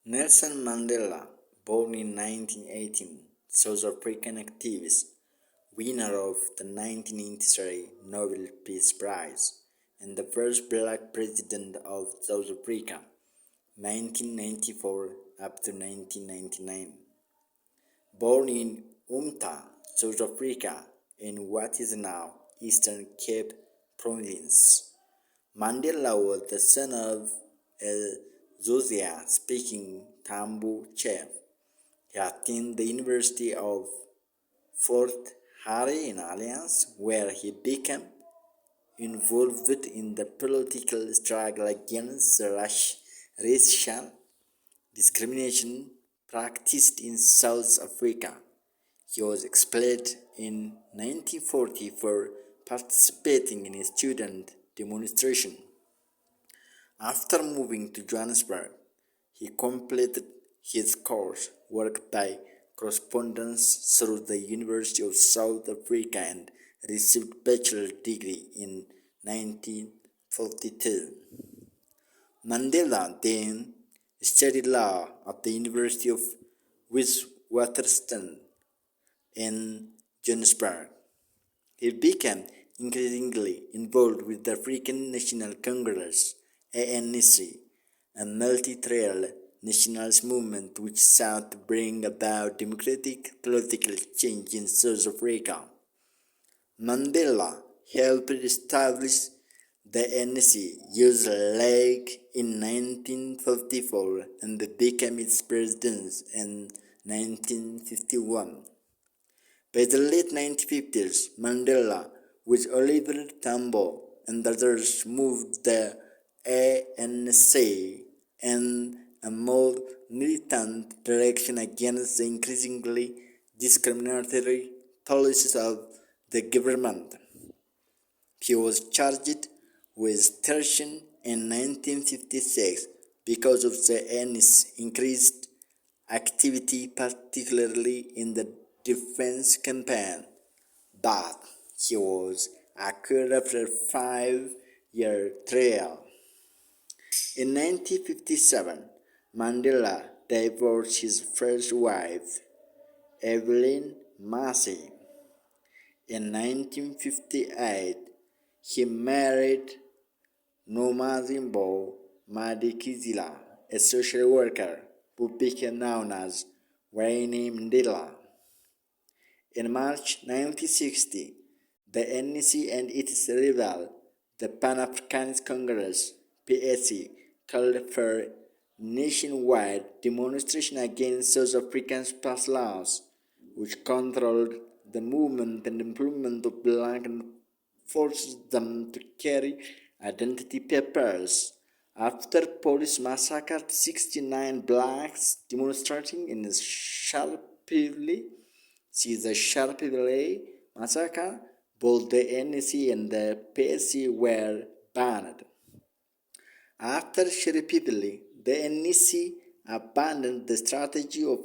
Nelson Mandela, born in 1918, South African activist, winner of the 1993 Nobel Peace Prize, and the first black president of South Africa, 1994 up to 1999. Born in Umta, South Africa, in what is now Eastern Cape Province, Mandela was the son of a Xhosa-speaking Tambu chief. He attended the University of Fort Hare in Alliance, where he became involved in the political struggle against racial discrimination practiced in South Africa. He was expelled in 1940 for participating in a student demonstration. After moving to Johannesburg, he completed his course work by correspondence through the University of South Africa and received bachelor's degree in 1942. Mandela then studied law at the University of Witwatersrand in Johannesburg. He became increasingly involved with the African National Congress (ANC), a multi-trail nationalist movement which sought to bring about democratic political change in South Africa. Mandela helped establish the ANC Youth League in 1954 and became its president in 1951. By the late 1950s, Mandela, with Oliver Tambo and others, moved the ANC in a more militant direction against the increasingly discriminatory policies of the government. He was charged with treason in 1956 because of the ANC's increased activity, particularly in the defense campaign, but he was acquitted after a 5-year trial. In 1957, Mandela divorced his first wife, Evelyn Massey. In 1958, he married Nomazimbo Madikizela, a social worker who became known as Winnie Mandela. In March 1960, the ANC and its rival, the Pan-Africanist Congress (PAC), called for nationwide demonstration against South Africa's pass laws, which controlled the movement and employment of blacks and forced them to carry identity papers. After police massacred 69 blacks demonstrating in Sharpeville, the Sharpeville massacre, both the ANC and the PAC were banned. After Sharpeville, the ANC abandoned the strategy of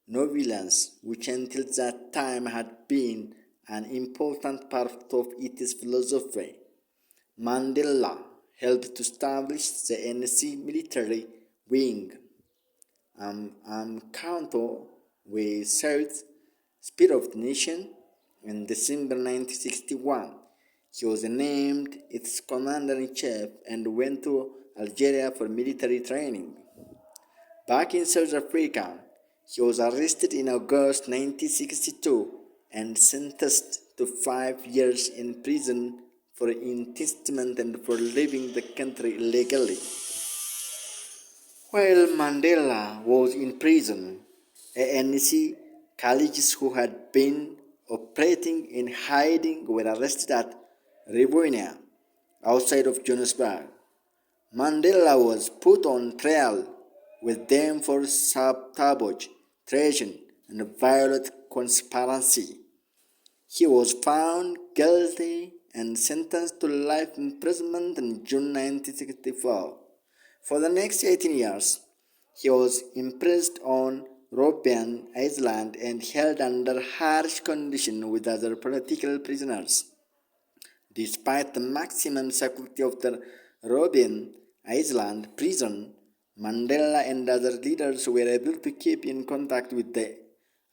no-violence, which until that time had been an important part of its philosophy. Mandela helped to establish the ANC military wing, Umkhonto we South Spirit of the Nation, in December 1961. He was named its commander-in-chief and went to Algeria for military training. Back in South Africa, he was arrested in August 1962 and sentenced to 5 years in prison for intestament and for leaving the country illegally. While Mandela was in prison, ANC colleagues who had been operating in hiding were arrested at Rivonia, outside of Johannesburg. Mandela was put on trial with them for sabotage, treason, and violent conspiracy. He was found guilty and sentenced to life imprisonment in June 1964. For the next 18 years, he was imprisoned on Robben Island and held under harsh conditions with other political prisoners. Despite the maximum security of the Robben Island prison, Mandela and other leaders were able to keep in contact with the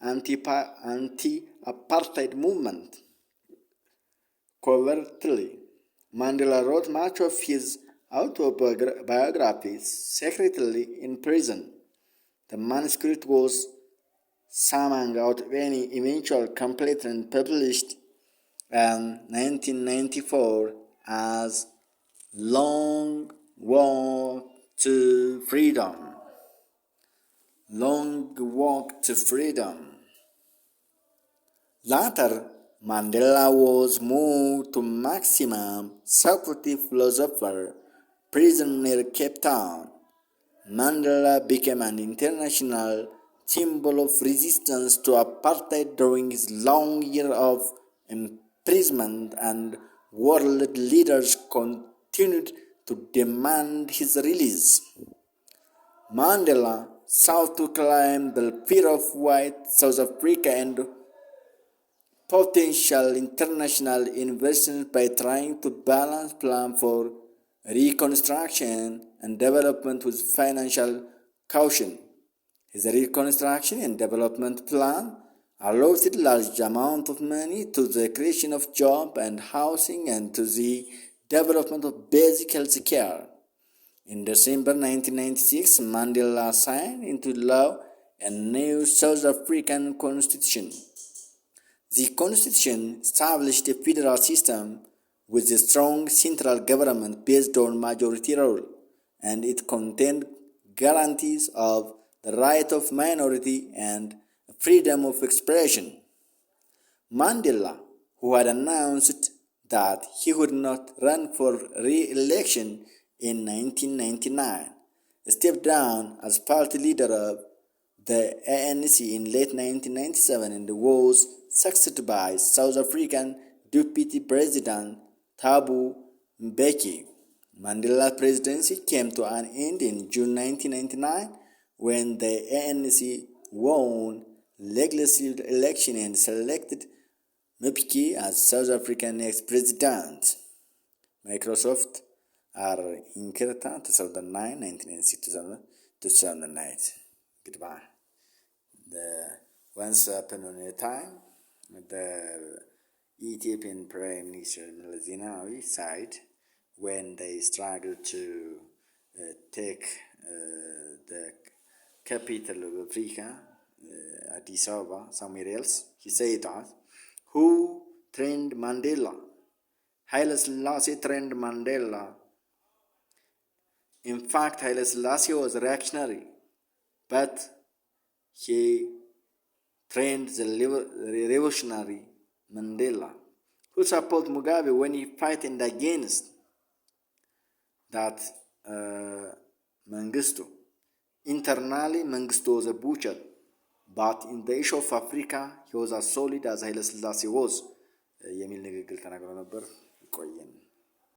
anti-apartheid movement. Covertly, Mandela wrote much of his autobiography secretly in prison. The manuscript was summoned out of any eventual completed and published in 1994 as Long Walk to Freedom. Long Walk to Freedom. Later, Mandela was moved to maximum security philosopher prison near Cape Town. Mandela became an international symbol of resistance to apartheid during his long year of imprisonment, and world leaders continued to demand his release. Mandela sought to claim the fear of white South Africa and potential international investment by trying to balance plan for reconstruction and development with financial caution. His reconstruction and development plan allotted large amount of money to the creation of jobs and housing and to the development of basic health care. In December 1996, Mandela signed into law a new South African constitution. The constitution established a federal system with a strong central government based on majority rule, and it contained guarantees of the right of minority and freedom of expression. Mandela, who had announced that he would not run for re-election in 1999, stepped down as party leader of the ANC in late 1997 and was succeeded by South African Deputy President Thabo Mbeki. Mandela's presidency came to an end in June 1999 when the ANC won legislative election and selected Mbeki as South African next president. Microsoft are Inkerta 2009, 1996, 2009. Goodbye. Once upon a time, the Ethiopian Prime Minister Zenawi said when they struggled to take the capital of Africa, Addis Ababa, somewhere else, he said that, who trained Mandela? Haile Selassie trained Mandela. In fact, Haile Selassie was reactionary, but he trained the revolutionary Mandela, who supported Mugabe when he fighting against that Mengistu. Internally, Mengistu was a butcher, but in the issue of Africa, he was as solid as Haile Selassie was. የሚል ንግግር ተናግሮ ነበር። ይቆየን።